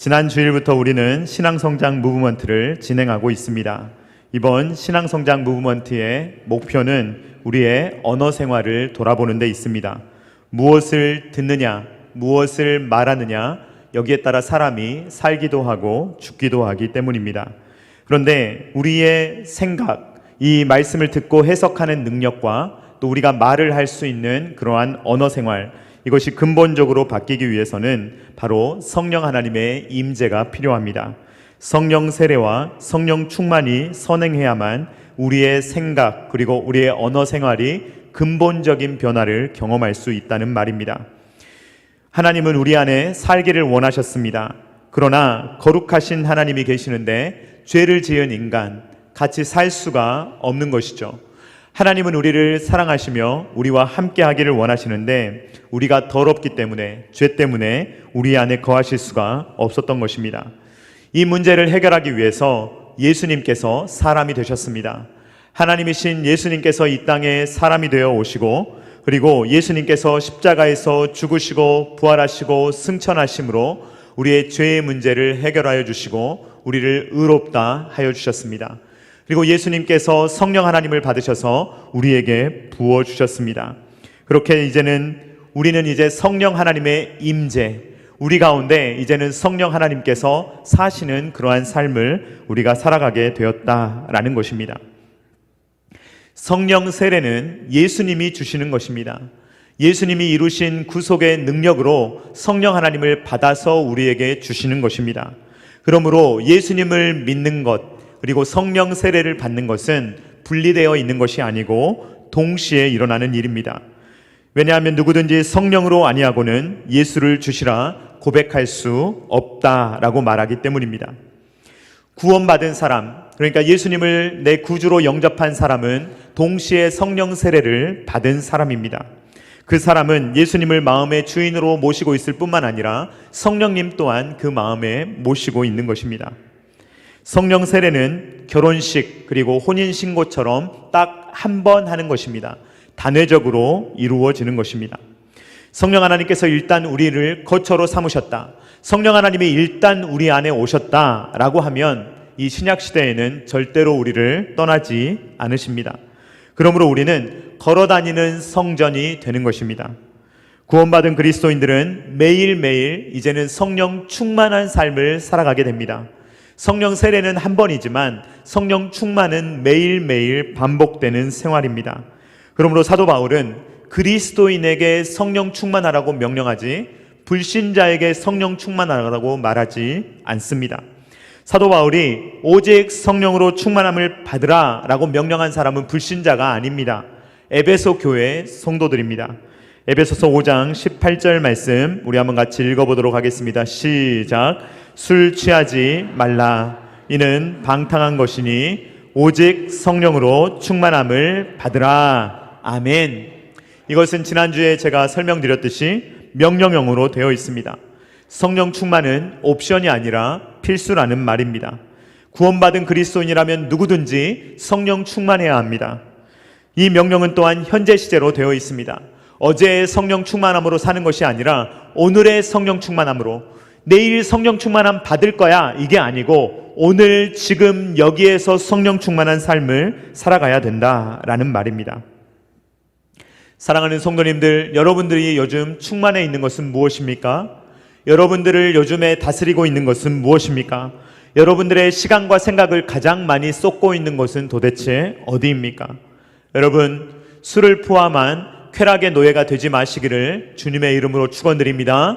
지난 주일부터 우리는 신앙성장 무브먼트를 진행하고 있습니다. 이번 신앙성장 무브먼트의 목표는 우리의 언어 생활을 돌아보는 데 있습니다. 무엇을 듣느냐, 무엇을 말하느냐, 여기에 따라 사람이 살기도 하고 죽기도 하기 때문입니다. 그런데 우리의 생각, 이 말씀을 듣고 해석하는 능력과 또 우리가 말을 할 수 있는 그러한 언어 생활, 이것이 근본적으로 바뀌기 위해서는 바로 성령 하나님의 임재가 필요합니다. 성령 세례와 성령 충만이 선행해야만 우리의 생각 그리고 우리의 언어 생활이 근본적인 변화를 경험할 수 있다는 말입니다. 하나님은 우리 안에 살기를 원하셨습니다. 그러나 거룩하신 하나님이 계시는데 죄를 지은 인간, 같이 살 수가 없는 것이죠. 하나님은 우리를 사랑하시며 우리와 함께 하기를 원하시는데 우리가 더럽기 때문에, 죄 때문에 우리 안에 거하실 수가 없었던 것입니다. 이 문제를 해결하기 위해서 예수님께서 사람이 되셨습니다. 하나님이신 예수님께서 이 땅에 사람이 되어 오시고, 그리고 예수님께서 십자가에서 죽으시고 부활하시고 승천하심으로 우리의 죄의 문제를 해결하여 주시고 우리를 의롭다 하여 주셨습니다. 그리고 예수님께서 성령 하나님을 받으셔서 우리에게 부어주셨습니다. 그렇게 우리는 이제 성령 하나님의 임재, 우리 가운데 이제는 성령 하나님께서 사시는 그러한 삶을 우리가 살아가게 되었다라는 것입니다. 성령 세례는 예수님이 주시는 것입니다. 예수님이 이루신 구속의 능력으로 성령 하나님을 받아서 우리에게 주시는 것입니다. 그러므로 예수님을 믿는 것, 그리고 성령 세례를 받는 것은 분리되어 있는 것이 아니고 동시에 일어나는 일입니다. 왜냐하면 누구든지 성령으로 아니하고는 예수를 주시라 고백할 수 없다라고 말하기 때문입니다. 구원받은 사람, 그러니까 예수님을 내 구주로 영접한 사람은 동시에 성령 세례를 받은 사람입니다. 그 사람은 예수님을 마음의 주인으로 모시고 있을 뿐만 아니라 성령님 또한 그 마음에 모시고 있는 것입니다. 성령 세례는 결혼식 그리고 혼인신고처럼 딱 한 번 하는 것입니다. 단회적으로 이루어지는 것입니다. 성령 하나님께서 일단 우리를 거처로 삼으셨다, 성령 하나님이 일단 우리 안에 오셨다라고 하면 이 신약시대에는 절대로 우리를 떠나지 않으십니다. 그러므로 우리는 걸어다니는 성전이 되는 것입니다. 구원받은 그리스도인들은 매일매일 이제는 성령 충만한 삶을 살아가게 됩니다. 성령 세례는 한 번이지만 성령 충만은 매일매일 반복되는 생활입니다. 그러므로 사도 바울은 그리스도인에게 성령 충만하라고 명령하지 불신자에게 성령 충만하라고 말하지 않습니다. 사도 바울이 오직 성령으로 충만함을 받으라 라고 명령한 사람은 불신자가 아닙니다. 에베소 교회 성도들입니다. 에베소서 5장 18절 말씀 우리 한번 같이 읽어보도록 하겠습니다. 시작. 술 취하지 말라. 이는 방탕한 것이니 오직 성령으로 충만함을 받으라. 아멘. 이것은 지난주에 제가 설명드렸듯이 명령형으로 되어 있습니다. 성령 충만은 옵션이 아니라 필수라는 말입니다. 구원받은 그리스도인이라면 누구든지 성령 충만해야 합니다. 이 명령은 또한 현재 시제로 되어 있습니다. 어제의 성령 충만함으로 사는 것이 아니라 오늘의 성령 충만함으로, 내일 성령 충만함 받을 거야 이게 아니고 오늘 지금 여기에서 성령 충만한 삶을 살아가야 된다라는 말입니다. 사랑하는 성도님들, 여러분들이 요즘 충만해 있는 것은 무엇입니까? 여러분들을 요즘에 다스리고 있는 것은 무엇입니까? 여러분들의 시간과 생각을 가장 많이 쏟고 있는 것은 도대체 어디입니까? 여러분, 술을 포함한 쾌락의 노예가 되지 마시기를 주님의 이름으로 축원드립니다.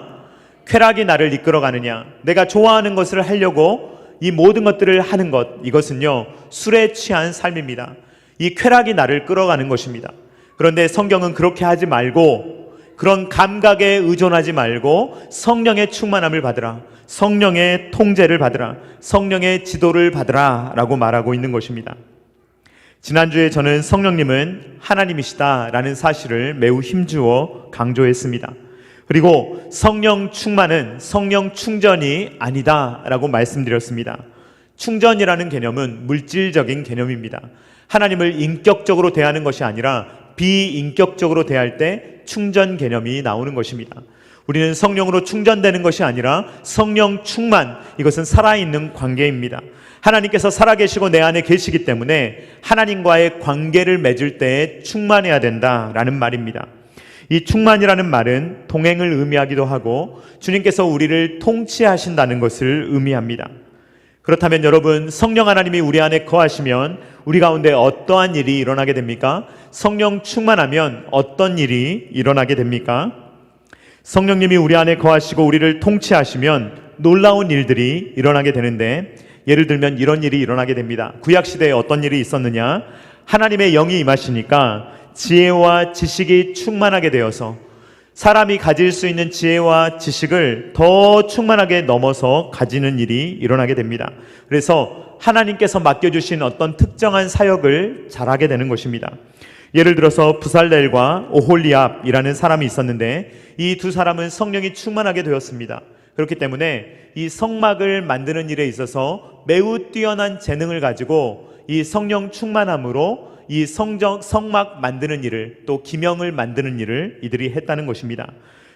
쾌락이 나를 이끌어가느냐, 내가 좋아하는 것을 하려고 이 모든 것들을 하는 것, 이것은요 술에 취한 삶입니다. 이 쾌락이 나를 끌어가는 것입니다. 그런데 성경은 그렇게 하지 말고, 그런 감각에 의존하지 말고 성령의 충만함을 받으라, 성령의 통제를 받으라, 성령의 지도를 받으라 라고 말하고 있는 것입니다. 지난주에 저는 성령님은 하나님이시다라는 사실을 매우 힘주어 강조했습니다. 그리고 성령 충만은 성령 충전이 아니다라고 말씀드렸습니다. 충전이라는 개념은 물질적인 개념입니다. 하나님을 인격적으로 대하는 것이 아니라 비인격적으로 대할 때 충전 개념이 나오는 것입니다. 우리는 성령으로 충전되는 것이 아니라 성령 충만, 이것은 살아있는 관계입니다. 하나님께서 살아계시고 내 안에 계시기 때문에 하나님과의 관계를 맺을 때에 충만해야 된다라는 말입니다. 이 충만이라는 말은 동행을 의미하기도 하고 주님께서 우리를 통치하신다는 것을 의미합니다. 그렇다면 여러분, 성령 하나님이 우리 안에 거하시면 우리 가운데 어떠한 일이 일어나게 됩니까? 성령 충만하면 어떤 일이 일어나게 됩니까? 성령님이 우리 안에 거하시고 우리를 통치하시면 놀라운 일들이 일어나게 되는데, 예를 들면 이런 일이 일어나게 됩니다. 구약시대에 어떤 일이 있었느냐? 하나님의 영이 임하시니까 지혜와 지식이 충만하게 되어서 사람이 가질 수 있는 지혜와 지식을 더 충만하게 넘어서 가지는 일이 일어나게 됩니다. 그래서 하나님께서 맡겨주신 어떤 특정한 사역을 잘하게 되는 것입니다. 예를 들어서 부살렐과 오홀리압이라는 사람이 있었는데 이 두 사람은 성령이 충만하게 되었습니다. 그렇기 때문에 이 성막을 만드는 일에 있어서 매우 뛰어난 재능을 가지고 이 성령 충만함으로 이 성막 만드는 일을, 또 기명을 만드는 일을 이들이 했다는 것입니다.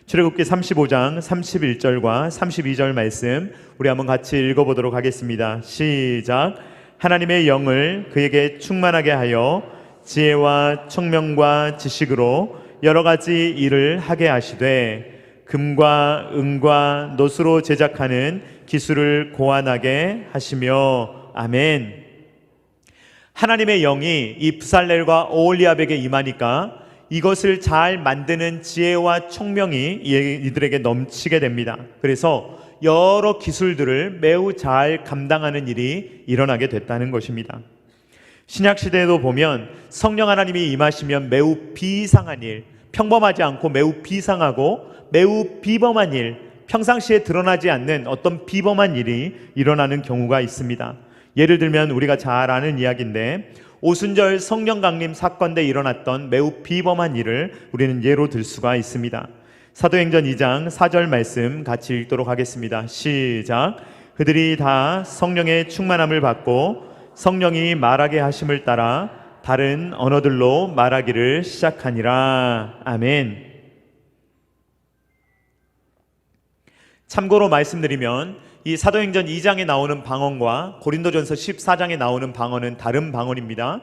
출애굽기 35장 31절과 32절 말씀 우리 한번 같이 읽어보도록 하겠습니다. 시작. 하나님의 영을 그에게 충만하게 하여 지혜와 총명과 지식으로 여러 가지 일을 하게 하시되 금과 은과 노수로 제작하는 기술을 고안하게 하시며. 아멘. 하나님의 영이 이 부살렐과 오홀리압에게 임하니까 이것을 잘 만드는 지혜와 총명이 이들에게 넘치게 됩니다. 그래서 여러 기술들을 매우 잘 감당하는 일이 일어나게 됐다는 것입니다. 신약시대에도 보면 성령 하나님이 임하시면 매우 비상한 일, 평범하지 않고 매우 비상하고 매우 비범한 일, 평상시에 드러나지 않는 어떤 비범한 일이 일어나는 경우가 있습니다. 예를 들면 우리가 잘 아는 이야기인데 오순절 성령 강림 사건 때 일어났던 매우 비범한 일을 우리는 예로 들 수가 있습니다. 사도행전 2장 4절 말씀 같이 읽도록 하겠습니다. 시작. 그들이 다 성령의 충만함을 받고 성령이 말하게 하심을 따라 다른 언어들로 말하기를 시작하니라. 아멘. 참고로 말씀드리면 이 사도행전 2장에 나오는 방언과 고린도전서 14장에 나오는 방언은 다른 방언입니다.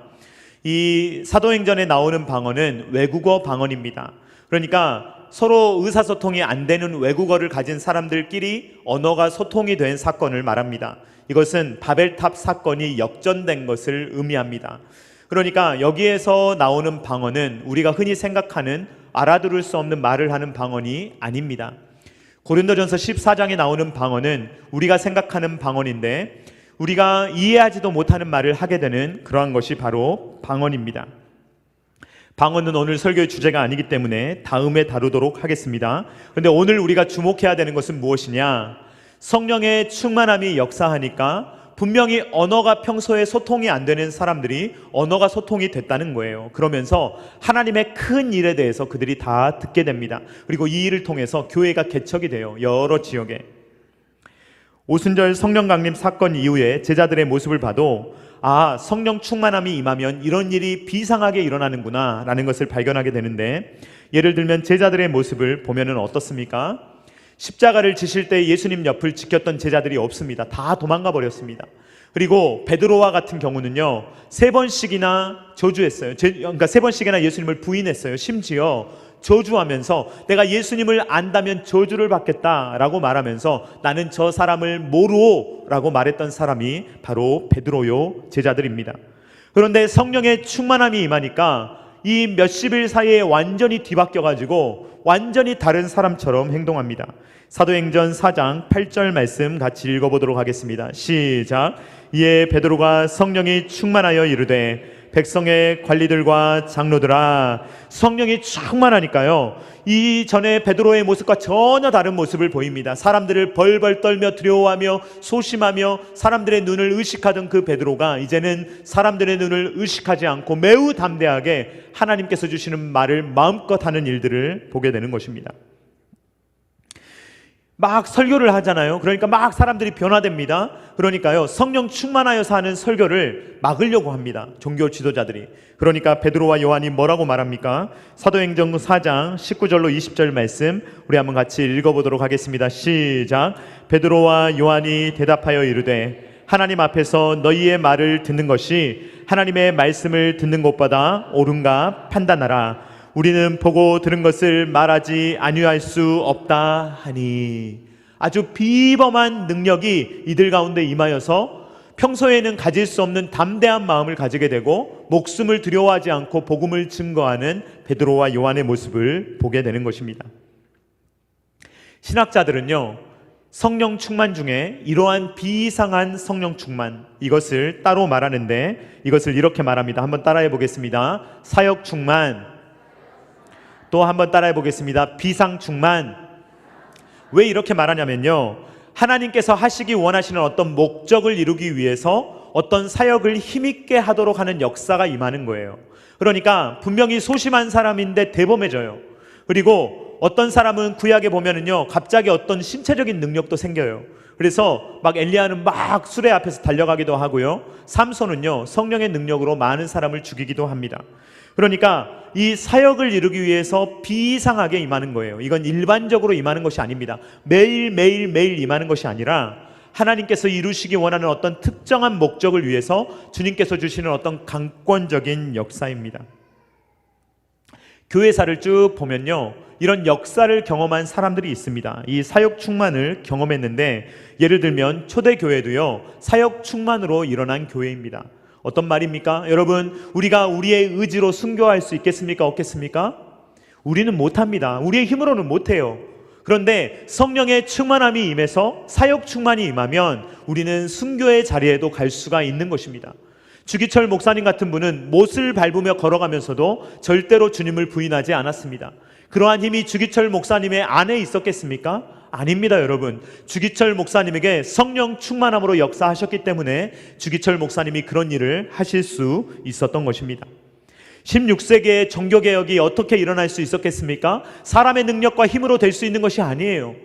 이 사도행전에 나오는 방언은 외국어 방언입니다. 그러니까 서로 의사소통이 안 되는 외국어를 가진 사람들끼리 언어가 소통이 된 사건을 말합니다. 이것은 바벨탑 사건이 역전된 것을 의미합니다. 그러니까 여기에서 나오는 방언은 우리가 흔히 생각하는 알아들을 수 없는 말을 하는 방언이 아닙니다. 고린도전서 14장에 나오는 방언은 우리가 생각하는 방언인데 우리가 이해하지도 못하는 말을 하게 되는 그러한 것이 바로 방언입니다. 방언은 오늘 설교의 주제가 아니기 때문에 다음에 다루도록 하겠습니다. 그런데 오늘 우리가 주목해야 되는 것은 무엇이냐? 성령의 충만함이 역사하니까 분명히 언어가 평소에 소통이 안 되는 사람들이 언어가 소통이 됐다는 거예요. 그러면서 하나님의 큰 일에 대해서 그들이 다 듣게 됩니다. 그리고 이 일을 통해서 교회가 개척이 돼요. 여러 지역에. 오순절 성령 강림 사건 이후에 제자들의 모습을 봐도 성령 충만함이 임하면 이런 일이 비상하게 일어나는구나 라는 것을 발견하게 되는데, 예를 들면 제자들의 모습을 보면은 어떻습니까? 십자가를 지실 때 예수님 옆을 지켰던 제자들이 없습니다. 다 도망가 버렸습니다. 그리고 베드로와 같은 경우는요 3번씩이나 저주했어요. 그러니까 3번씩이나 예수님을 부인했어요. 심지어 저주하면서 내가 예수님을 안다면 저주를 받겠다라고 말하면서 나는 저 사람을 모르오라고 말했던 사람이 바로 베드로요 제자들입니다. 그런데 성령의 충만함이 임하니까 이 몇십일 사이에 완전히 뒤바뀌어가지고 완전히 다른 사람처럼 행동합니다. 사도행전 4장 8절 말씀 같이 읽어보도록 하겠습니다. 시작. 이에 베드로가 성령이 충만하여 이르되 백성의 관리들과 장로들아. 성령이 충만하니까요 이전에 베드로의 모습과 전혀 다른 모습을 보입니다. 사람들을 벌벌 떨며 두려워하며 소심하며 사람들의 눈을 의식하던 그 베드로가 이제는 사람들의 눈을 의식하지 않고 매우 담대하게 하나님께서 주시는 말을 마음껏 하는 일들을 보게 되는 것입니다. 막 설교를 하잖아요. 그러니까 막 사람들이 변화됩니다. 그러니까요, 성령 충만하여서 하는 설교를 막으려고 합니다, 종교 지도자들이. 그러니까 베드로와 요한이 뭐라고 말합니까? 사도행전 4장 19절로 20절 말씀 우리 한번 같이 읽어보도록 하겠습니다. 시작. 베드로와 요한이 대답하여 이르되 하나님 앞에서 너희의 말을 듣는 것이 하나님의 말씀을 듣는 것보다 옳은가 판단하라. 우리는 보고 들은 것을 말하지 아니할 수 없다 하니. 아주 비범한 능력이 이들 가운데 임하여서 평소에는 가질 수 없는 담대한 마음을 가지게 되고 목숨을 두려워하지 않고 복음을 증거하는 베드로와 요한의 모습을 보게 되는 것입니다. 신학자들은요, 성령 충만 중에 이러한 비이상한 성령 충만, 이것을 따로 말하는데 이것을 이렇게 말합니다. 한번 따라해 보겠습니다. 사역 충만, 또 한번 따라해 보겠습니다. 비상 충만. 왜 이렇게 말하냐면요, 하나님께서 하시기 원하시는 어떤 목적을 이루기 위해서 어떤 사역을 힘있게 하도록 하는 역사가 임하는 거예요. 그러니까 분명히 소심한 사람인데 대범해져요. 그리고 어떤 사람은 구약에 보면은요, 갑자기 어떤 신체적인 능력도 생겨요. 그래서 막 엘리야는 막 수레 앞에서 달려가기도 하고요, 삼손은요 성령의 능력으로 많은 사람을 죽이기도 합니다. 그러니까 이 사역을 이루기 위해서 비이상하게 임하는 거예요. 이건 일반적으로 임하는 것이 아닙니다. 매일 임하는 것이 아니라 하나님께서 이루시기 원하는 어떤 특정한 목적을 위해서 주님께서 주시는 어떤 강권적인 역사입니다. 교회사를 쭉 보면요, 이런 역사를 경험한 사람들이 있습니다. 이 사역 충만을 경험했는데, 예를 들면 초대교회도요 사역 충만으로 일어난 교회입니다. 어떤 말입니까? 여러분, 우리가 우리의 의지로 순교할 수 있겠습니까? 없겠습니까? 우리는 못합니다. 우리의 힘으로는 못해요. 그런데 성령의 충만함이 임해서 사역 충만이 임하면 우리는 순교의 자리에도 갈 수가 있는 것입니다. 주기철 목사님 같은 분은 못을 밟으며 걸어가면서도 절대로 주님을 부인하지 않았습니다. 그러한 힘이 주기철 목사님의 안에 있었겠습니까? 아닙니다, 여러분. 주기철 목사님에게 성령 충만함으로 역사하셨기 때문에 주기철 목사님이 그런 일을 하실 수 있었던 것입니다. 16세기의 종교개혁이 어떻게 일어날 수 있었겠습니까? 사람의 능력과 힘으로 될 수 있는 것이 아니에요.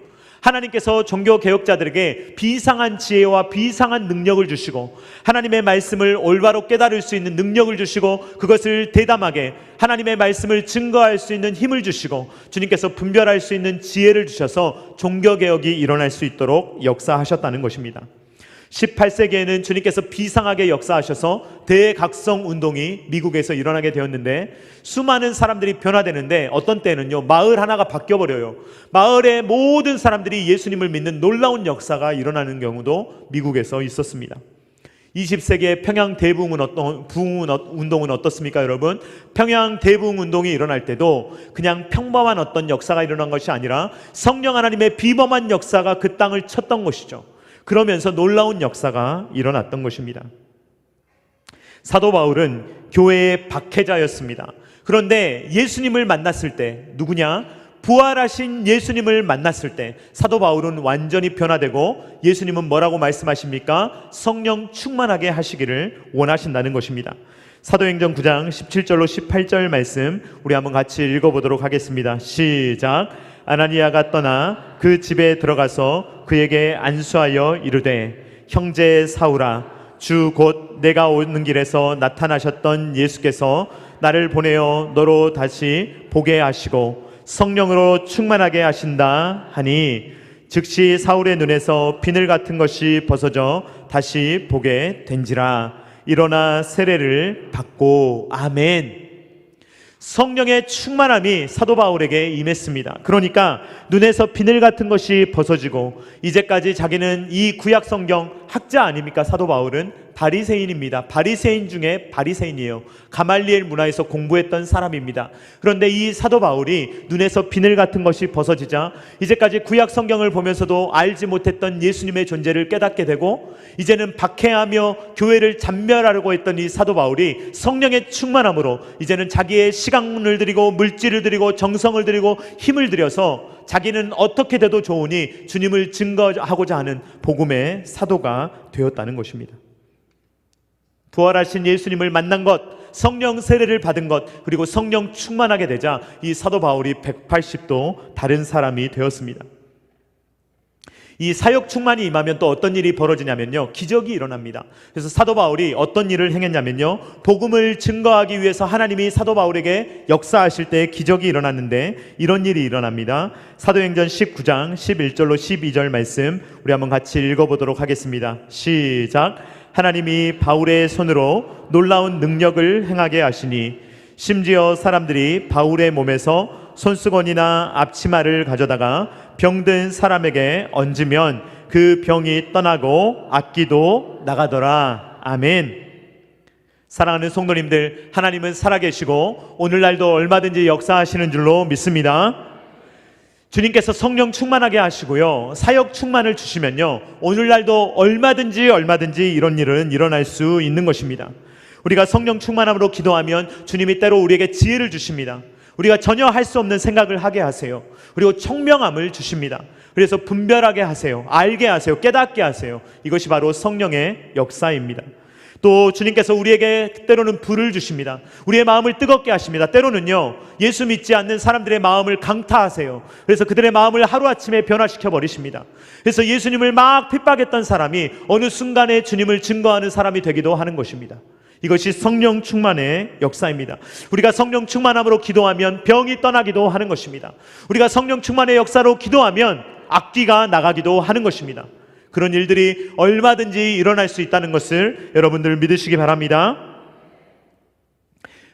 하나님께서 종교개혁자들에게 비상한 지혜와 비상한 능력을 주시고 하나님의 말씀을 올바로 깨달을 수 있는 능력을 주시고 그것을 대담하게 하나님의 말씀을 증거할 수 있는 힘을 주시고 주님께서 분별할 수 있는 지혜를 주셔서 종교개혁이 일어날 수 있도록 역사하셨다는 것입니다. 18세기에는 주님께서 비상하게 역사하셔서 대각성 운동이 미국에서 일어나게 되었는데 수많은 사람들이 변화되는데 어떤 때는요 마을 하나가 바뀌어버려요. 마을의 모든 사람들이 예수님을 믿는 놀라운 역사가 일어나는 경우도 미국에서 있었습니다. 20세기의 평양 대부흥 운동은 어떻습니까, 여러분? 평양 대부흥 운동이 일어날 때도 그냥 평범한 어떤 역사가 일어난 것이 아니라 성령 하나님의 비범한 역사가 그 땅을 쳤던 것이죠. 그러면서 놀라운 역사가 일어났던 것입니다. 사도 바울은 교회의 박해자였습니다. 그런데 예수님을 만났을 때, 누구냐? 부활하신 예수님을 만났을 때 사도 바울은 완전히 변화되고 예수님은 뭐라고 말씀하십니까? 성령 충만하게 하시기를 원하신다는 것입니다. 사도행전 9장 17절로 18절 말씀 우리 한번 같이 읽어보도록 하겠습니다. 시작. 아나니아가 떠나 그 집에 들어가서 그에게 안수하여 이르되 형제 사울아, 주 곧 내가 오는 길에서 나타나셨던 예수께서 나를 보내어 너로 다시 보게 하시고 성령으로 충만하게 하신다 하니 즉시 사울의 눈에서 비늘 같은 것이 벗어져 다시 보게 된지라. 일어나 세례를 받고. 아멘. 성령의 충만함이 사도 바울에게 임했습니다. 그러니까 눈에서 비늘 같은 것이 벗어지고 이제까지 자기는 이 구약 성경 학자 아닙니까? 사도 바울은 바리새인입니다. 바리새인 중에 바리새인이에요. 가말리엘 문화에서 공부했던 사람입니다. 그런데 이 사도 바울이 눈에서 비늘 같은 것이 벗어지자 이제까지 구약 성경을 보면서도 알지 못했던 예수님의 존재를 깨닫게 되고 이제는 박해하며 교회를 잔멸하려고 했던 이 사도 바울이 성령의 충만함으로 이제는 자기의 시간을 들이고 물질을 들이고 정성을 들이고 힘을 들여서 자기는 어떻게 돼도 좋으니 주님을 증거하고자 하는 복음의 사도가 되었다는 것입니다. 부활하신 예수님을 만난 것, 성령 세례를 받은 것, 그리고 성령 충만하게 되자 이 사도 바울이 180도 다른 사람이 되었습니다. 이 사역 충만이 임하면 또 어떤 일이 벌어지냐면요, 기적이 일어납니다. 그래서 사도 바울이 어떤 일을 행했냐면요, 복음을 증거하기 위해서 하나님이 사도 바울에게 역사하실 때 기적이 일어났는데 이런 일이 일어납니다. 사도행전 19장 11절로 12절 말씀 우리 한번 같이 읽어보도록 하겠습니다. 시작. 하나님이 바울의 손으로 놀라운 능력을 행하게 하시니 심지어 사람들이 바울의 몸에서 손수건이나 앞치마를 가져다가 병든 사람에게 얹으면 그 병이 떠나고 악기도 나가더라. 아멘. 사랑하는 성도님들, 하나님은 살아계시고 오늘날도 얼마든지 역사하시는 줄로 믿습니다. 주님께서 성령 충만하게 하시고요, 사역 충만을 주시면요, 오늘날도 얼마든지 이런 일은 일어날 수 있는 것입니다. 우리가 성령 충만함으로 기도하면 주님이 때로 우리에게 지혜를 주십니다. 우리가 전혀 할 수 없는 생각을 하게 하세요. 그리고 청명함을 주십니다. 그래서 분별하게 하세요. 알게 하세요. 깨닫게 하세요. 이것이 바로 성령의 역사입니다. 또 주님께서 우리에게 때로는 불을 주십니다. 우리의 마음을 뜨겁게 하십니다. 때로는요, 예수 믿지 않는 사람들의 마음을 강타하세요. 그래서 그들의 마음을 하루아침에 변화시켜 버리십니다. 그래서 예수님을 막 핍박했던 사람이 어느 순간에 주님을 증거하는 사람이 되기도 하는 것입니다. 이것이 성령 충만의 역사입니다. 우리가 성령 충만함으로 기도하면 병이 떠나기도 하는 것입니다. 우리가 성령 충만의 역사로 기도하면 악귀가 나가기도 하는 것입니다. 그런 일들이 얼마든지 일어날 수 있다는 것을 여러분들 믿으시기 바랍니다.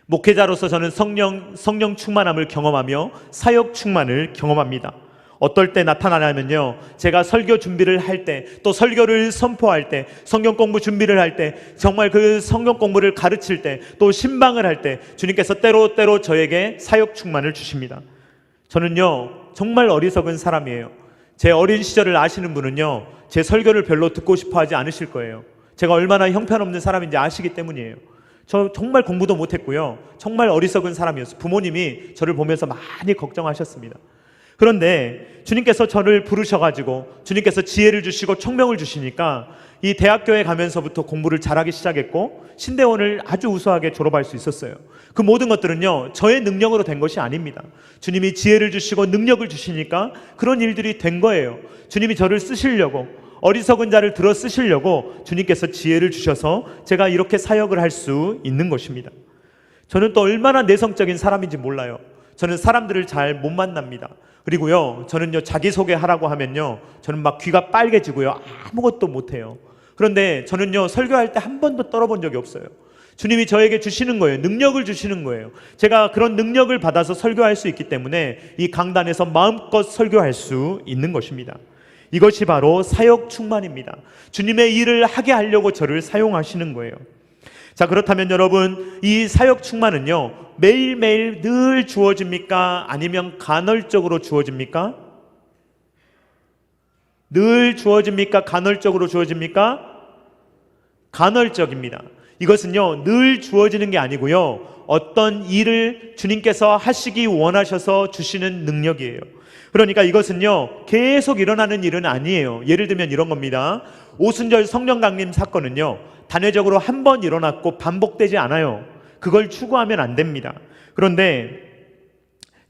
목회자로서 저는 성령 충만함을 경험하며 사역 충만을 경험합니다. 어떨 때 나타나냐면요, 제가 설교 준비를 할 때, 또 설교를 선포할 때, 성경 공부 준비를 할 때, 정말 그 성경 공부를 가르칠 때, 또 신방을 할 때 주님께서 때로 저에게 사역 충만을 주십니다. 저는요, 정말 어리석은 사람이에요. 제 어린 시절을 아시는 분은요, 제 설교를 별로 듣고 싶어 하지 않으실 거예요. 제가 얼마나 형편없는 사람인지 아시기 때문이에요. 저 정말 공부도 못했고요, 정말 어리석은 사람이었어요. 부모님이 저를 보면서 많이 걱정하셨습니다. 그런데 주님께서 저를 부르셔가지고 주님께서 지혜를 주시고 총명을 주시니까 이 대학교에 가면서부터 공부를 잘하기 시작했고 신대원을 아주 우수하게 졸업할 수 있었어요. 그 모든 것들은요, 저의 능력으로 된 것이 아닙니다. 주님이 지혜를 주시고 능력을 주시니까 그런 일들이 된 거예요. 주님이 저를 쓰시려고, 어리석은 자를 들어 쓰시려고 주님께서 지혜를 주셔서 제가 이렇게 사역을 할 수 있는 것입니다. 저는 또 얼마나 내성적인 사람인지 몰라요. 저는 사람들을 잘 못 만납니다. 그리고요, 저는요, 자기소개하라고 하면요, 저는 막 귀가 빨개지고요, 아무것도 못해요. 그런데 저는요, 설교할 때 한 번도 떨어본 적이 없어요. 주님이 저에게 주시는 거예요. 능력을 주시는 거예요. 제가 그런 능력을 받아서 설교할 수 있기 때문에 이 강단에서 마음껏 설교할 수 있는 것입니다. 이것이 바로 사역 충만입니다. 주님의 일을 하게 하려고 저를 사용하시는 거예요. 자, 그렇다면 여러분, 이 사역 충만은요, 매일매일 늘 주어집니까? 아니면 간헐적으로 주어집니까? 늘 주어집니까? 간헐적으로 주어집니까? 간헐적입니다. 이것은요, 늘 주어지는 게 아니고요, 어떤 일을 주님께서 하시기 원하셔서 주시는 능력이에요. 그러니까 이것은요, 계속 일어나는 일은 아니에요. 예를 들면 이런 겁니다. 오순절 성령 강림 사건은요, 단회적으로 한 번 일어났고 반복되지 않아요. 그걸 추구하면 안 됩니다. 그런데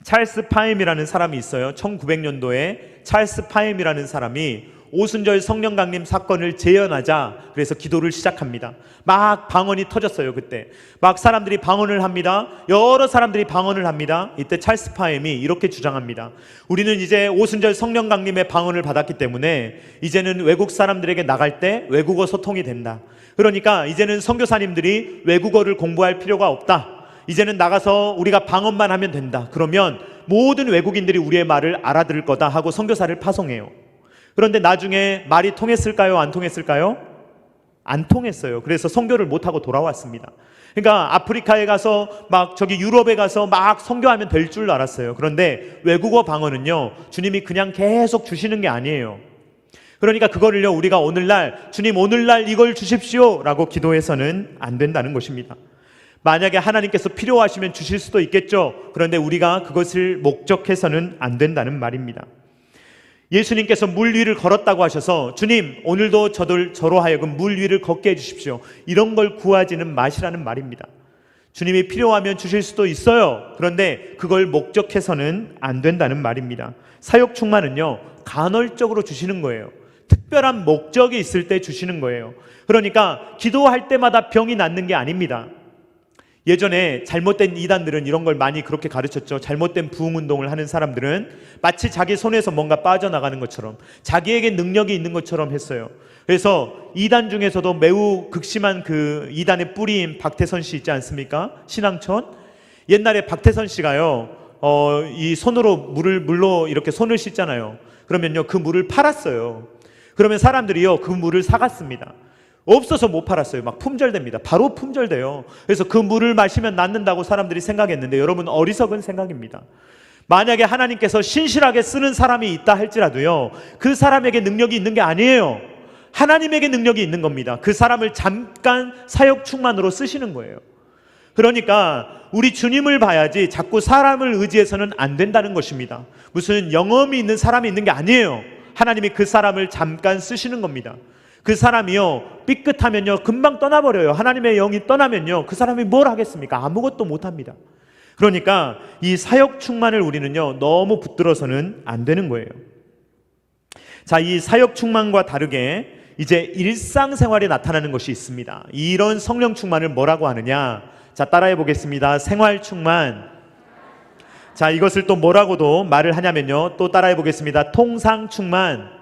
찰스 파임이라는 사람이 있어요. 1900년도에 찰스 파임이라는 사람이 오순절 성령 강림 사건을 재현하자 그래서 기도를 시작합니다. 막 방언이 터졌어요. 그때 막 사람들이 방언을 합니다. 여러 사람들이 방언을 합니다. 이때 찰스 파임이 이렇게 주장합니다. 우리는 이제 오순절 성령 강림의 방언을 받았기 때문에 이제는 외국 사람들에게 나갈 때 외국어 소통이 된다. 그러니까 이제는 선교사님들이 외국어를 공부할 필요가 없다. 이제는 나가서 우리가 방언만 하면 된다. 그러면 모든 외국인들이 우리의 말을 알아들을 거다 하고 선교사를 파송해요. 그런데 나중에 말이 통했을까요? 안 통했을까요? 안 통했어요. 그래서 선교를 못하고 돌아왔습니다. 그러니까 아프리카에 가서 막 저기 유럽에 가서 막 선교하면 될 줄 알았어요. 그런데 외국어 방언은요, 주님이 그냥 계속 주시는 게 아니에요. 그러니까 그거를요, 우리가 오늘날 주님 오늘날 이걸 주십시오 라고 기도해서는 안 된다는 것입니다. 만약에 하나님께서 필요하시면 주실 수도 있겠죠. 그런데 우리가 그것을 목적해서는 안 된다는 말입니다. 예수님께서 물 위를 걸었다고 하셔서 주님 오늘도 저로 하여금 물 위를 걷게 해주십시오, 이런 걸 구하지는 마시라는 말입니다. 주님이 필요하면 주실 수도 있어요. 그런데 그걸 목적해서는 안 된다는 말입니다. 사역 충만은요, 간헐적으로 주시는 거예요. 특별한 목적이 있을 때 주시는 거예요. 그러니까 기도할 때마다 병이 낫는 게 아닙니다. 예전에 잘못된 이단들은 이런 걸 많이 그렇게 가르쳤죠. 잘못된 부흥 운동을 하는 사람들은 마치 자기 손에서 뭔가 빠져나가는 것처럼, 자기에게 능력이 있는 것처럼 했어요. 그래서 이단 중에서도 매우 극심한 그 이단의 뿌리인 박태선 씨 있지 않습니까? 신앙촌. 옛날에 박태선 씨가요, 이 손으로 물로 이렇게 손을 씻잖아요. 그러면요, 그 물을 팔았어요. 그러면 사람들이요, 그 물을 사갔습니다. 없어서 못 팔았어요. 막 품절됩니다. 바로 품절돼요. 그래서 그 물을 마시면 낫는다고 사람들이 생각했는데, 여러분, 어리석은 생각입니다. 만약에 하나님께서 신실하게 쓰는 사람이 있다 할지라도요, 그 사람에게 능력이 있는 게 아니에요. 하나님에게 능력이 있는 겁니다. 그 사람을 잠깐 사역 충만으로 쓰시는 거예요. 그러니까 우리 주님을 봐야지 자꾸 사람을 의지해서는 안 된다는 것입니다. 무슨 영험이 있는 사람이 있는 게 아니에요. 하나님이 그 사람을 잠깐 쓰시는 겁니다. 그 사람이요, 삐끗하면요, 금방 떠나버려요. 하나님의 영이 떠나면요, 그 사람이 뭘 하겠습니까? 아무것도 못합니다. 그러니까 이 사역 충만을 우리는요, 너무 붙들어서는 안 되는 거예요. 자, 이 사역 충만과 다르게 이제 일상생활에 나타나는 것이 있습니다. 이런 성령 충만을 뭐라고 하느냐? 자, 따라해 보겠습니다. 생활 충만. 자, 이것을 또 뭐라고도 말을 하냐면요, 또 따라해 보겠습니다. 통상 충만.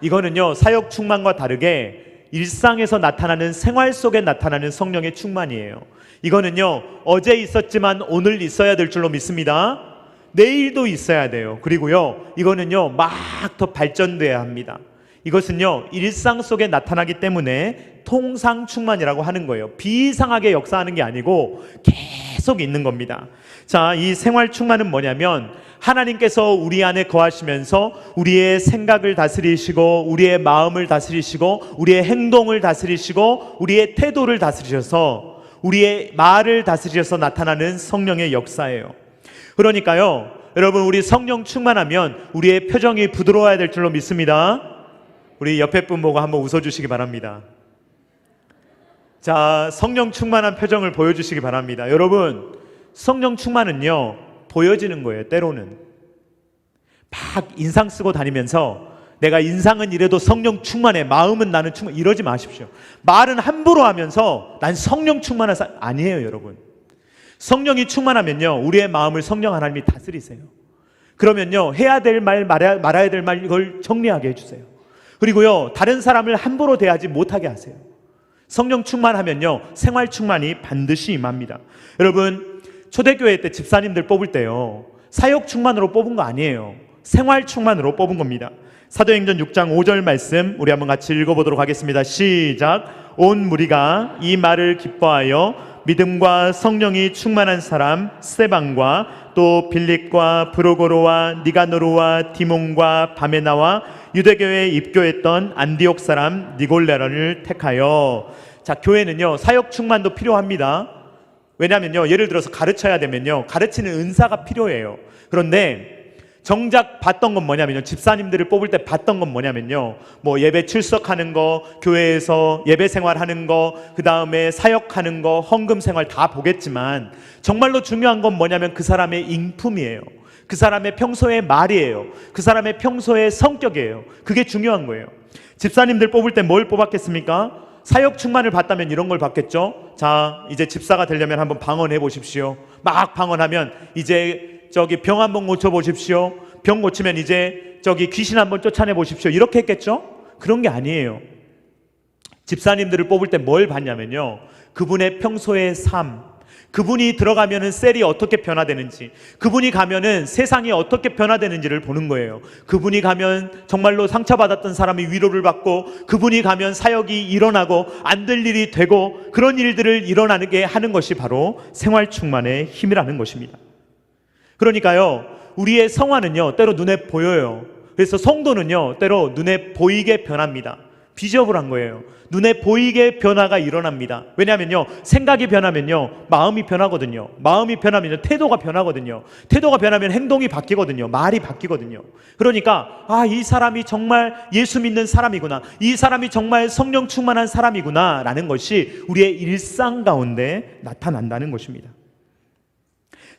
이거는요, 사역 충만과 다르게 일상에서 나타나는, 생활 속에 나타나는 성령의 충만이에요. 이거는요, 어제 있었지만 오늘 있어야 될 줄로 믿습니다. 내일도 있어야 돼요. 그리고요, 이거는요, 막 더 발전돼야 합니다. 이것은요, 일상 속에 나타나기 때문에 통상 충만이라고 하는 거예요. 비이상하게 역사하는 게 아니고 계속 있는 겁니다. 자, 이 생활 충만은 뭐냐면, 하나님께서 우리 안에 거하시면서 우리의 생각을 다스리시고, 우리의 마음을 다스리시고, 우리의 행동을 다스리시고, 우리의 태도를 다스리셔서, 우리의 말을 다스리셔서 나타나는 성령의 역사예요. 그러니까요, 여러분, 우리 성령 충만하면 우리의 표정이 부드러워야 될 줄로 믿습니다. 우리 옆에 분 보고 한번 웃어주시기 바랍니다. 자, 성령 충만한 표정을 보여주시기 바랍니다. 여러분, 성령 충만은요, 보여지는 거예요. 때로는 막 인상 쓰고 다니면서 내가 인상은 이래도 성령 충만해, 마음은 나는 충만, 이러지 마십시오. 말은 함부로 하면서 난 성령 충만한 사람 아니에요. 여러분, 성령이 충만하면요, 우리의 마음을 성령 하나님이 다스리세요. 그러면요, 해야 될 말, 말아야 될 말, 이걸 정리하게 해주세요. 그리고요, 다른 사람을 함부로 대하지 못하게 하세요. 성령 충만하면요, 생활 충만이 반드시 임합니다. 여러분, 초대교회 때 집사님들 뽑을 때요, 사역 충만으로 뽑은 거 아니에요. 생활 충만으로 뽑은 겁니다. 사도행전 6장 5절 말씀 우리 한번 같이 읽어보도록 하겠습니다. 시작. 온 무리가 이 말을 기뻐하여 믿음과 성령이 충만한 사람 스데반과 또 빌립과 브로고로와 니가노르와 디몬과 바메나와 유대교회에 입교했던 안디옥 사람 니골레라를 택하여. 자, 교회는요, 사역 충만도 필요합니다. 왜냐면요, 예를 들어서 가르쳐야 되면요, 가르치는 은사가 필요해요. 그런데 정작 봤던 건 뭐냐면요, 집사님들을 뽑을 때 봤던 건 뭐냐면요, 뭐 예배 출석하는 거, 교회에서 예배 생활하는 거, 그 다음에 사역하는 거, 헌금 생활 다 보겠지만 정말로 중요한 건 뭐냐면 그 사람의 인품이에요. 그 사람의 평소의 말이에요. 그 사람의 평소의 성격이에요. 그게 중요한 거예요. 집사님들 뽑을 때 뭘 뽑았겠습니까? 사역 충만을 봤다면 이런 걸 봤겠죠. 자, 이제 집사가 되려면 한번 방언해 보십시오. 막 방언하면 이제 저기 병 한번 고쳐보십시오. 병 고치면 이제 저기 귀신 한번 쫓아내 보십시오. 이렇게 했겠죠? 그런 게 아니에요. 집사님들을 뽑을 때 뭘 봤냐면요, 그분의 평소의 삶, 그분이 들어가면은 셀이 어떻게 변화되는지, 그분이 가면은 세상이 어떻게 변화되는지를 보는 거예요. 그분이 가면 정말로 상처받았던 사람이 위로를 받고, 그분이 가면 사역이 일어나고 안 될 일이 되고, 그런 일들을 일어나게 하는 것이 바로 생활 충만의 힘이라는 것입니다. 그러니까요, 우리의 성화는요, 때로 눈에 보여요. 그래서 성도는요, 때로 눈에 보이게 변합니다. 비저블한 거예요. 눈에 보이게 변화가 일어납니다. 왜냐하면요, 생각이 변하면요, 마음이 변하거든요. 마음이 변하면 태도가 변하거든요. 태도가 변하면 행동이 바뀌거든요. 말이 바뀌거든요. 그러니까 이 사람이 정말 예수 믿는 사람이구나, 이 사람이 정말 성령 충만한 사람이구나 라는 것이 우리의 일상 가운데 나타난다는 것입니다.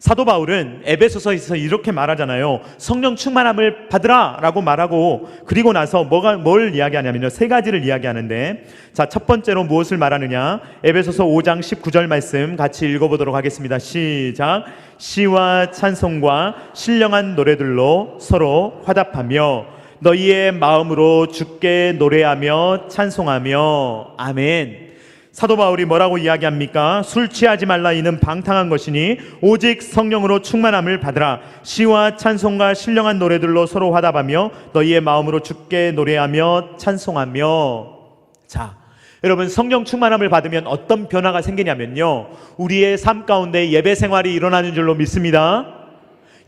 사도 바울은 에베소서에서 이렇게 말하잖아요. 성령 충만함을 받으라 라고 말하고, 그리고 나서 뭘 이야기하냐면요, 세 가지를 이야기하는데, 자, 첫 번째로 무엇을 말하느냐, 에베소서 5장 19절 말씀 같이 읽어보도록 하겠습니다. 시작. 시와 찬송과 신령한 노래들로 서로 화답하며 너희의 마음으로 주께 노래하며 찬송하며. 아멘. 사도 바울이 뭐라고 이야기합니까? 술 취하지 말라, 이는 방탕한 것이니 오직 성령으로 충만함을 받으라. 시와 찬송과 신령한 노래들로 서로 화답하며 너희의 마음으로 주께 노래하며 찬송하며. 자, 여러분, 성령 충만함을 받으면 어떤 변화가 생기냐면요, 우리의 삶 가운데 예배 생활이 일어나는 줄로 믿습니다.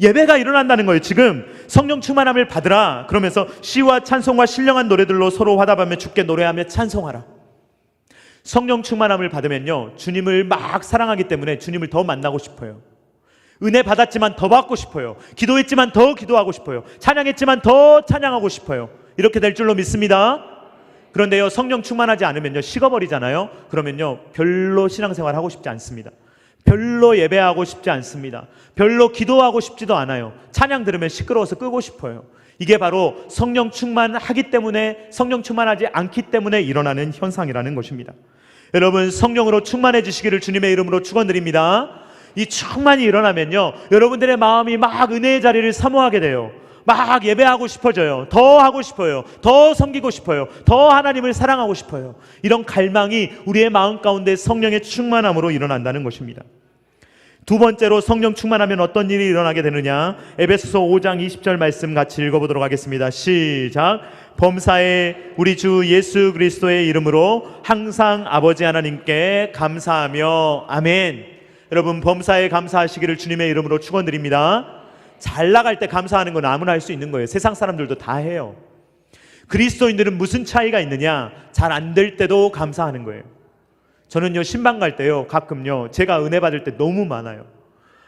예배가 일어난다는 거예요. 지금 성령 충만함을 받으라 그러면서 시와 찬송과 신령한 노래들로 서로 화답하며 주께 노래하며 찬송하라. 성령 충만함을 받으면요, 주님을 막 사랑하기 때문에 주님을 더 만나고 싶어요. 은혜 받았지만 더 받고 싶어요. 기도했지만 더 기도하고 싶어요. 찬양했지만 더 찬양하고 싶어요. 이렇게 될 줄로 믿습니다. 그런데요, 성령 충만하지 않으면요, 식어버리잖아요. 그러면요, 별로 신앙생활 하고 싶지 않습니다. 별로 예배하고 싶지 않습니다. 별로 기도하고 싶지도 않아요. 찬양 들으면 시끄러워서 끄고 싶어요. 이게 바로 성령 충만하기 때문에, 성령 충만하지 않기 때문에 일어나는 현상이라는 것입니다. 여러분, 성령으로 충만해지시기를 주님의 이름으로 축원드립니다. 이 충만이 일어나면요, 여러분들의 마음이 막 은혜의 자리를 사모하게 돼요. 막 예배하고 싶어져요. 더 하고 싶어요. 더 섬기고 싶어요. 더 하나님을 사랑하고 싶어요. 이런 갈망이 우리의 마음 가운데 성령의 충만함으로 일어난다는 것입니다. 두 번째로 성령 충만하면 어떤 일이 일어나게 되느냐, 에베소서 5장 20절 말씀 같이 읽어보도록 하겠습니다. 시작. 범사에 우리 주 예수 그리스도의 이름으로 항상 아버지 하나님께 감사하며. 아멘. 여러분, 범사에 감사하시기를 주님의 이름으로 축원드립니다. 잘 나갈 때 감사하는 건 아무나 할 수 있는 거예요. 세상 사람들도 다 해요. 그리스도인들은 무슨 차이가 있느냐, 잘 안 될 때도 감사하는 거예요. 저는요, 신방 갈 때요, 가끔요, 제가 은혜 받을 때 너무 많아요.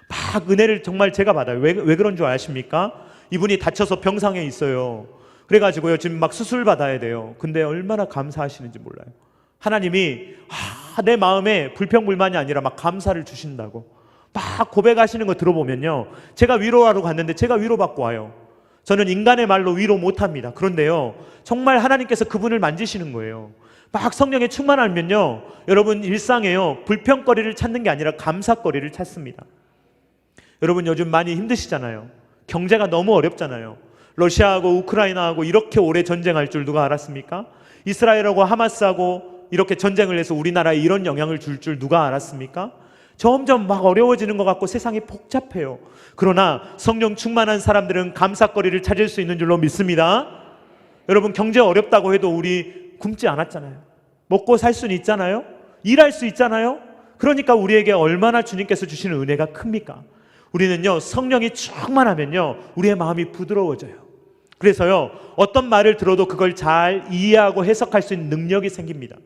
막 은혜를 정말 제가 받아요. 왜 그런 줄 아십니까? 이분이 다쳐서 병상에 있어요. 그래가지고요, 지금 막 수술 받아야 돼요. 근데 얼마나 감사하시는지 몰라요. 하나님이 내 마음에 불평불만이 아니라 막 감사를 주신다고 막 고백하시는 거 들어보면요, 제가 위로하러 갔는데 제가 위로받고 와요. 저는 인간의 말로 위로 못합니다. 그런데요, 정말 하나님께서 그분을 만지시는 거예요. 막 성령에 충만하면요, 여러분 일상에요, 불평거리를 찾는 게 아니라 감사거리를 찾습니다. 여러분, 요즘 많이 힘드시잖아요. 경제가 너무 어렵잖아요. 러시아하고 우크라이나하고 이렇게 오래 전쟁할 줄 누가 알았습니까? 이스라엘하고 하마스하고 이렇게 전쟁을 해서 우리나라에 이런 영향을 줄 줄 누가 알았습니까? 점점 막 어려워지는 것 같고 세상이 복잡해요. 그러나 성령 충만한 사람들은 감사거리를 찾을 수 있는 줄로 믿습니다. 여러분, 경제 어렵다고 해도 우리 굶지 않았잖아요. 먹고 살 수는 있잖아요. 일할 수 있잖아요. 그러니까 우리에게 얼마나 주님께서 주시는 은혜가 큽니까? 우리는요, 성령이 충만하면요, 우리의 마음이 부드러워져요. 그래서요, 어떤 말을 들어도 그걸 잘 이해하고 해석할 수 있는 능력이 생깁니다.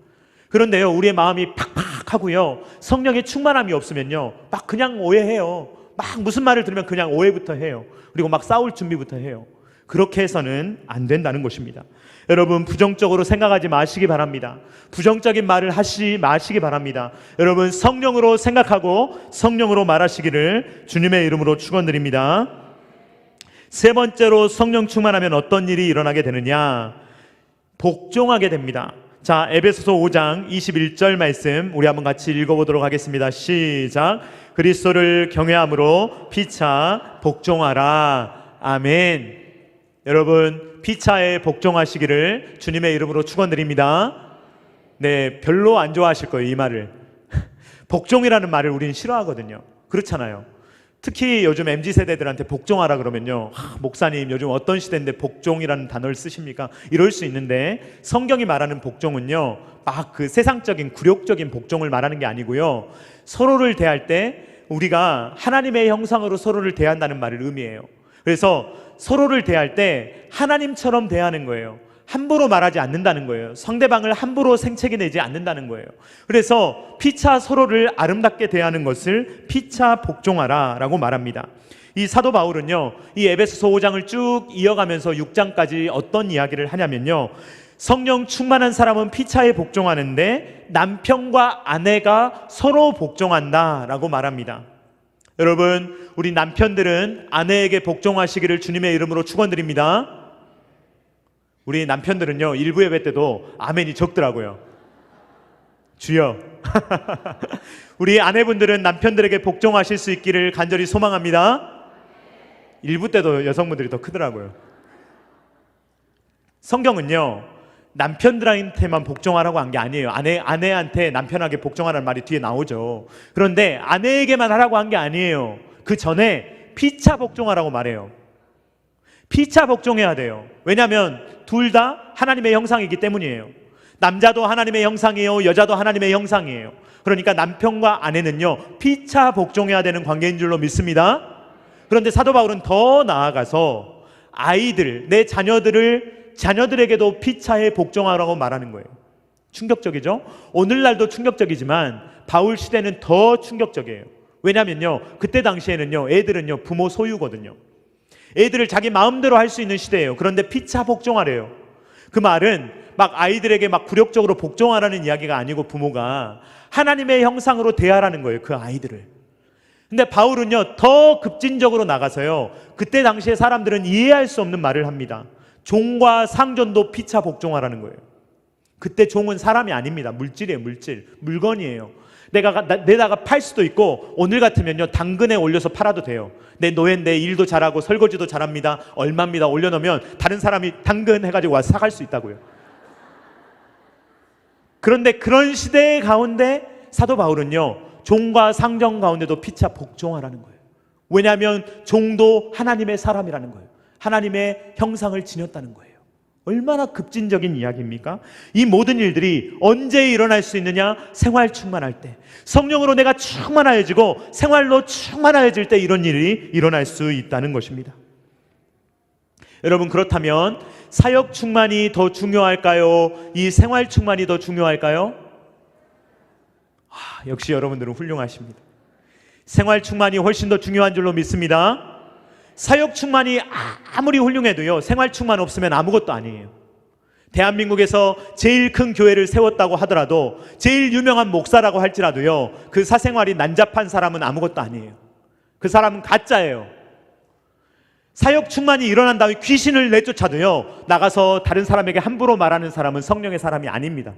그런데요, 우리의 마음이 팍팍하고요, 성령의 충만함이 없으면요, 막 그냥 오해해요. 막 무슨 말을 들으면 그냥 오해부터 해요. 그리고 막 싸울 준비부터 해요. 그렇게 해서는 안 된다는 것입니다. 여러분, 부정적으로 생각하지 마시기 바랍니다. 부정적인 말을 하시지 마시기 바랍니다. 여러분, 성령으로 생각하고 성령으로 말하시기를 주님의 이름으로 축원드립니다. 세 번째로 성령 충만하면 어떤 일이 일어나게 되느냐, 복종하게 됩니다. 자, 에베소서 5장 21절 말씀 우리 한번 같이 읽어보도록 하겠습니다. 시작. 그리스도를 경외함으로 피차 복종하라. 아멘. 여러분, 피차에 복종하시기를 주님의 이름으로 축원드립니다. 네, 별로 안 좋아하실 거예요, 이 말을. 복종이라는 말을 우리는 싫어하거든요. 그렇잖아요. 특히 요즘 MZ세대들한테 복종하라 그러면요, 목사님 요즘 어떤 시대인데 복종이라는 단어를 쓰십니까? 이럴 수 있는데, 성경이 말하는 복종은요, 막 그 세상적인 굴욕적인 복종을 말하는 게 아니고요, 서로를 대할 때 우리가 하나님의 형상으로 서로를 대한다는 말을 의미해요. 그래서 서로를 대할 때 하나님처럼 대하는 거예요. 함부로 말하지 않는다는 거예요. 상대방을 함부로 생채기 내지 않는다는 거예요. 그래서 피차 서로를 아름답게 대하는 것을 피차 복종하라 라고 말합니다. 이 사도 바울은요, 이 에베소서 5장을 쭉 이어가면서 6장까지 어떤 이야기를 하냐면요, 성령 충만한 사람은 피차에 복종하는데 남편과 아내가 서로 복종한다 라고 말합니다. 여러분, 우리 남편들은 아내에게 복종하시기를 주님의 이름으로 축원드립니다. 우리 남편들은요, 일부 예배 때도 아멘이 적더라고요. 주여. 우리 아내분들은 남편들에게 복종하실 수 있기를 간절히 소망합니다. 일부 때도 여성분들이 더 크더라고요. 성경은요, 남편들한테만 복종하라고 한 게 아니에요. 아내한테 남편에게 복종하라는 말이 뒤에 나오죠. 그런데 아내에게만 하라고 한 게 아니에요. 그 전에 피차 복종하라고 말해요. 피차 복종해야 돼요. 왜냐하면 둘 다 하나님의 형상이기 때문이에요. 남자도 하나님의 형상이에요. 여자도 하나님의 형상이에요. 그러니까 남편과 아내는요, 피차 복종해야 되는 관계인 줄로 믿습니다. 그런데 사도 바울은 더 나아가서 아이들, 내 자녀들에게도 피차에 복종하라고 말하는 거예요. 충격적이죠? 오늘날도 충격적이지만 바울 시대는 더 충격적이에요. 왜냐면요, 그때 당시에는요, 애들은요, 부모 소유거든요. 애들을 자기 마음대로 할 수 있는 시대예요. 그런데 피차 복종하래요. 그 말은 막 아이들에게 막 굴욕적으로 복종하라는 이야기가 아니고, 부모가 하나님의 형상으로 대하라는 거예요, 그 아이들을. 근데 바울은요, 더 급진적으로 나가서요, 그때 당시에 사람들은 이해할 수 없는 말을 합니다. 종과 상전도 피차 복종하라는 거예요. 그때 종은 사람이 아닙니다. 물질이에요, 물질. 물건이에요. 내다가 팔 수도 있고, 오늘 같으면요, 당근에 올려서 팔아도 돼요. 내 노예인데 일도 잘하고 설거지도 잘합니다. 얼마입니다. 올려놓으면 다른 사람이 당근 해가지고 와서 사갈 수 있다고요. 그런데 그런 시대 가운데 사도 바울은요, 종과 상전 가운데도 피차 복종하라는 거예요. 왜냐하면 종도 하나님의 사람이라는 거예요. 하나님의 형상을 지녔다는 거예요. 얼마나 급진적인 이야기입니까? 이 모든 일들이 언제 일어날 수 있느냐? 생활 충만할 때. 성령으로 내가 충만해지고 생활로 충만해질 때 이런 일이 일어날 수 있다는 것입니다. 여러분, 그렇다면 사역 충만이 더 중요할까요? 이 생활 충만이 더 중요할까요? 역시 여러분들은 훌륭하십니다. 생활 충만이 훨씬 더 중요한 줄로 믿습니다. 사역 충만이 아무리 훌륭해도요, 생활 충만 없으면 아무것도 아니에요. 대한민국에서 제일 큰 교회를 세웠다고 하더라도, 제일 유명한 목사라고 할지라도요, 그 사생활이 난잡한 사람은 아무것도 아니에요. 그 사람은 가짜예요. 사역 충만이 일어난 다음에 귀신을 내쫓아도요, 나가서 다른 사람에게 함부로 말하는 사람은 성령의 사람이 아닙니다.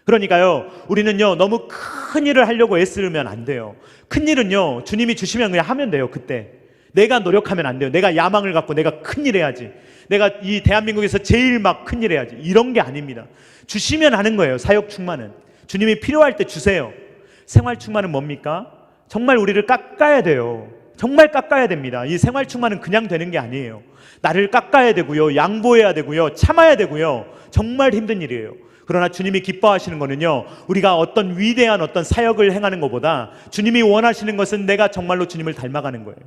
그러니까요, 우리는요, 너무 큰 일을 하려고 애쓰면 안 돼요. 큰 일은요, 주님이 주시면 그냥 하면 돼요. 그때 내가 노력하면 안 돼요. 내가 야망을 갖고 내가 큰 일 해야지, 내가 이 대한민국에서 제일 막 큰 일 해야지, 이런 게 아닙니다. 주시면 하는 거예요. 사역 충만은 주님이 필요할 때 주세요. 생활 충만은 뭡니까? 정말 우리를 깎아야 돼요. 정말 깎아야 됩니다. 이 생활 충만은 그냥 되는 게 아니에요. 나를 깎아야 되고요, 양보해야 되고요, 참아야 되고요. 정말 힘든 일이에요. 그러나 주님이 기뻐하시는 거는요, 우리가 어떤 위대한 어떤 사역을 행하는 것보다 주님이 원하시는 것은 내가 정말로 주님을 닮아가는 거예요.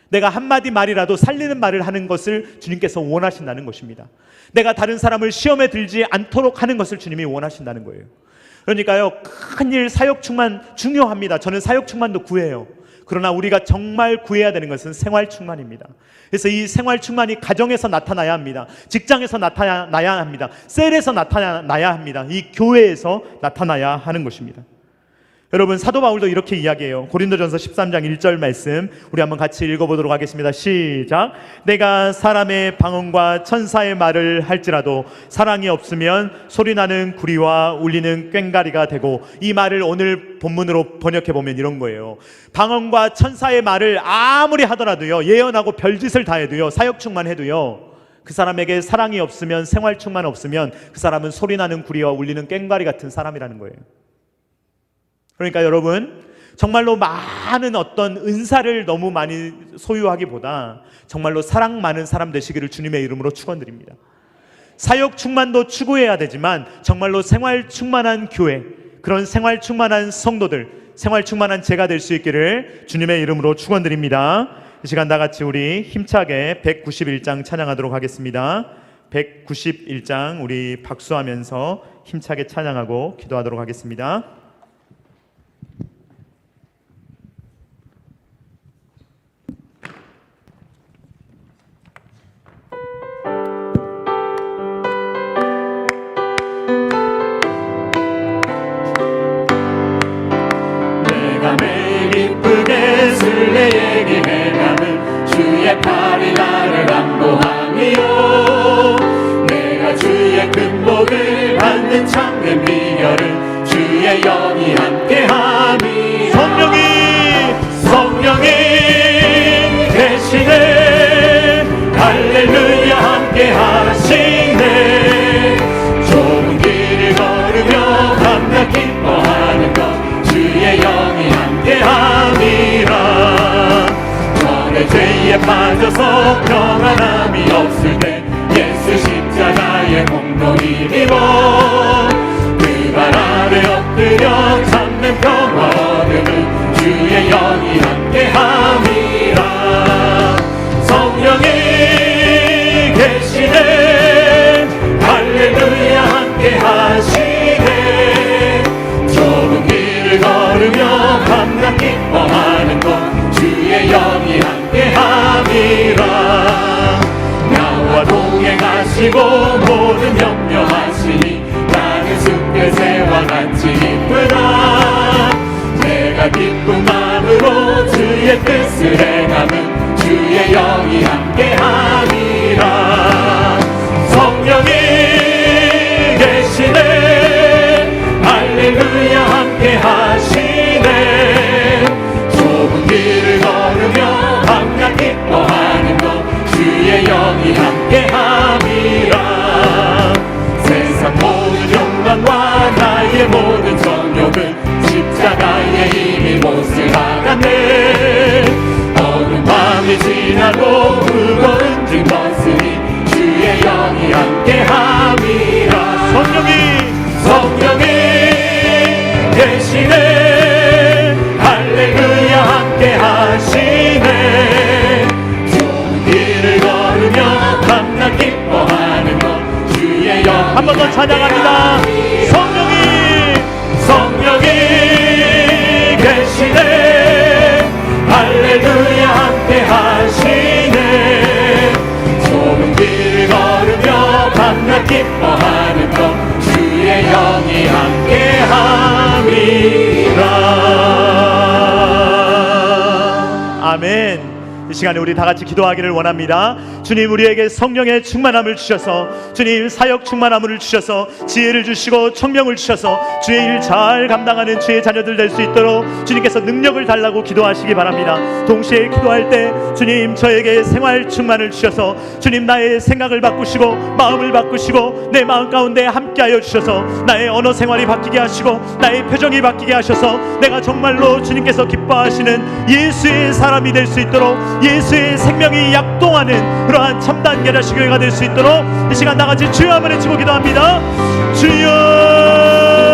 내가 한마디 말이라도 살리는 말을 하는 것을 주님께서 원하신다는 것입니다. 내가 다른 사람을 시험에 들지 않도록 하는 것을 주님이 원하신다는 거예요. 그러니까요, 큰일 사역 충만 중요합니다. 저는 사역 충만도 구해요. 그러나 우리가 정말 구해야 되는 것은 생활 충만입니다. 그래서 이 생활 충만이 가정에서 나타나야 합니다. 직장에서 나타나야 합니다. 셀에서 나타나야 합니다. 이 교회에서 나타나야 하는 것입니다. 여러분, 사도 바울도 이렇게 이야기해요. 고린도전서 13장 1절 말씀 우리 한번 같이 읽어보도록 하겠습니다. 시작. 내가 사람의 방언과 천사의 말을 할지라도 사랑이 없으면 소리나는 구리와 울리는 꽹가리가 되고, 이 말을 오늘 본문으로 번역해보면 이런 거예요. 방언과 천사의 말을 아무리 하더라도요, 예언하고 별짓을 다 해도요, 사역 충만해도요, 그 사람에게 사랑이 없으면, 생활 충만 없으면 그 사람은 소리나는 구리와 울리는 꽹가리 같은 사람이라는 거예요. 그러니까 여러분, 정말로 많은 어떤 은사를 너무 많이 소유하기보다 정말로 사랑 많은 사람 되시기를 주님의 이름으로 축원드립니다. 사역 충만도 추구해야 되지만 정말로 생활 충만한 교회, 그런 생활 충만한 성도들, 생활 충만한 제가 될 수 있기를 주님의 이름으로 축원드립니다. 이 시간 다 같이 우리 힘차게 191장 찬양하도록 하겠습니다. 191장 우리 박수하면서 힘차게 찬양하고 기도하도록 하겠습니다. 내가 매일 기쁘게 쓸래 그대에게 행함은 주의 팔이 나를 안보함이요 내가 주의 큰 복을 받는 참된 비결은 주의 영이 함께함이 성령이 계시네 할렐루야 함께하시네 좁은 길을 걸으며 밤낮 기뻐하는 것 주의 영이 함께함이라 전에 죄에 빠져서 평안함이 없을 때 예수 십자가의 공로 힘입어 그 발 아래 엎드려 참된 평화 얻으는 주의 영이 함께함이라 성령이 계시네 할렐루야 함께하시네 좁은 길을 걸으며 밤낮 기뻐하는 것 주의 영이 함께함이라 나와 동행하시고 모든 염려하시니 나는 숲의 새와 같이 기쁘다 내가 기쁜 마음으로 주의 뜻을 행하면 주의 영이 함께함이라 성령이 계시네 할렐루야 함께하시네 좁은 길을 걸으며 밤낮 기뻐하는 것 주의 영이 함께함이라 세상 모든 욕망과 나의 모든 정욕은 십자가의 힘이 못을 나갔네 어느 밤이 지나도 무거운 짐 벗으니 주의 영이 함께함이라 성령이 계시네 할렐루야 함께하시네 좋은 길을 걸으며 밤낮 기뻐하는 것 주의 영 한 번 더 찬양합니다. 성령이 계시네 할렐루야 함께하시네 좁은 길을 걸으며 밤낮 기뻐하는 것 주의 영이 함께함이라 아멘. 이 시간에 우리 다 같이 기도하기를 원합니다. 주님 우리에게 성령의 충만함을 주셔서 주님 사역 충만함을 주셔서 지혜를 주시고 총명을 주셔서 주의 일 잘 감당하는 주의 자녀들 될 수 있도록 주님께서 능력을 달라고 기도하시기 바랍니다. 동시에 기도할 때 주님 저에게 생활 충만을 주셔서 주님 나의 생각을 바꾸시고 마음을 바꾸시고 내 마음 가운데 함께하여 주셔서 나의 언어 생활이 바뀌게 하시고 나의 표정이 바뀌게 하셔서 내가 정말로 주님께서 기뻐하시는 예수의 사람이 될 수 있도록 예수의 생명이 약동하는 그러한 참단 계략식 교회가 될 수 있도록 이 시간 나같이 주여 한번 외치고 기도합니다. 주여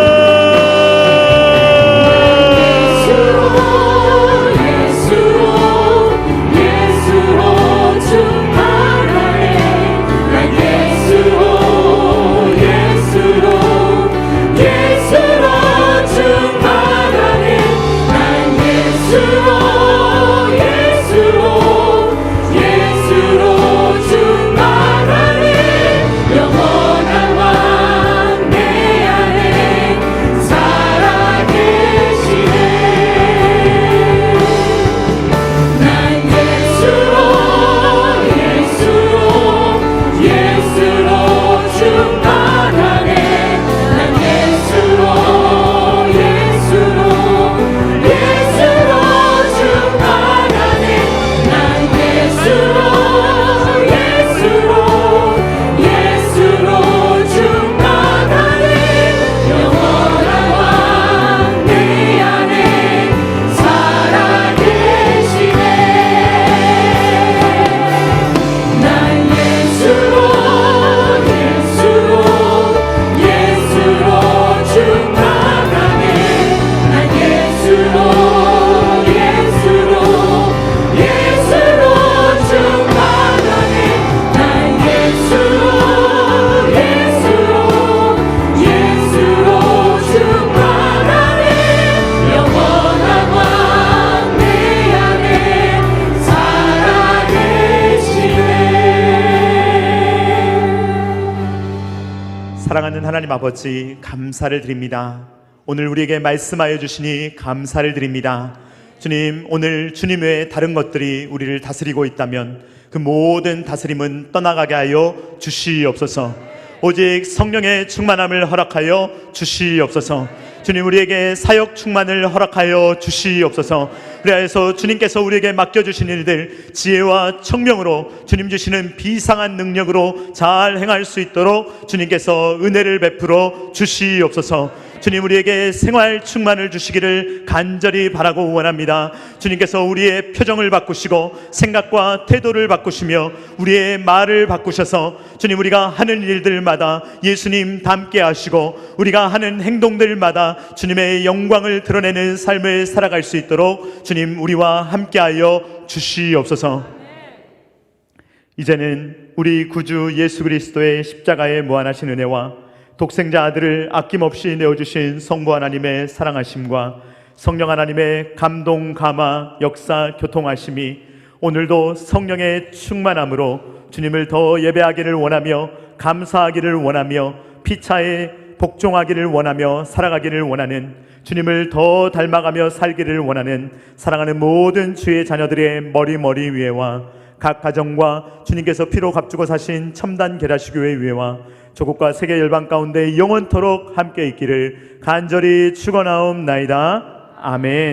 사랑하는 하나님 아버지 감사를 드립니다. 오늘 우리에게 말씀하여 주시니 감사를 드립니다. 주님, 오늘 주님 외에 다른 것들이 우리를 다스리고 있다면 그 모든 다스림은 떠나가게 하여 주시옵소서. 오직 성령의 충만함을 허락하여 주시옵소서. 주님, 우리에게 사역 충만을 허락하여 주시옵소서. 그래서 주님께서 우리에게 맡겨주신 일들 지혜와 청명으로 주님 주시는 비상한 능력으로 잘 행할 수 있도록 주님께서 은혜를 베풀어 주시옵소서. 주님, 우리에게 생활 충만을 주시기를 간절히 바라고 원합니다. 주님께서 우리의 표정을 바꾸시고 생각과 태도를 바꾸시며 우리의 말을 바꾸셔서 주님, 우리가 하는 일들마다 예수님 닮게 하시고 우리가 하는 행동들마다 주님의 영광을 드러내는 삶을 살아갈 수 있도록 주님, 우리와 함께하여 주시옵소서. 이제는 우리 구주 예수 그리스도의 십자가의 무한하신 은혜와 독생자 아들을 아낌없이 내어주신 성부 하나님의 사랑하심과 성령 하나님의 감동, 감화, 역사, 교통하심이 오늘도 성령의 충만함으로 주님을 더 예배하기를 원하며 감사하기를 원하며 피차에 복종하기를 원하며 살아가기를 원하는, 주님을 더 닮아가며 살기를 원하는 사랑하는 모든 주의 자녀들의 머리 위에와 각 가정과 주님께서 피로 값주고 사신 첨단 계라시교회 위에와 조국과 세계 열방 가운데 영원토록 함께 있기를 간절히 축원하옵나이다. 아멘.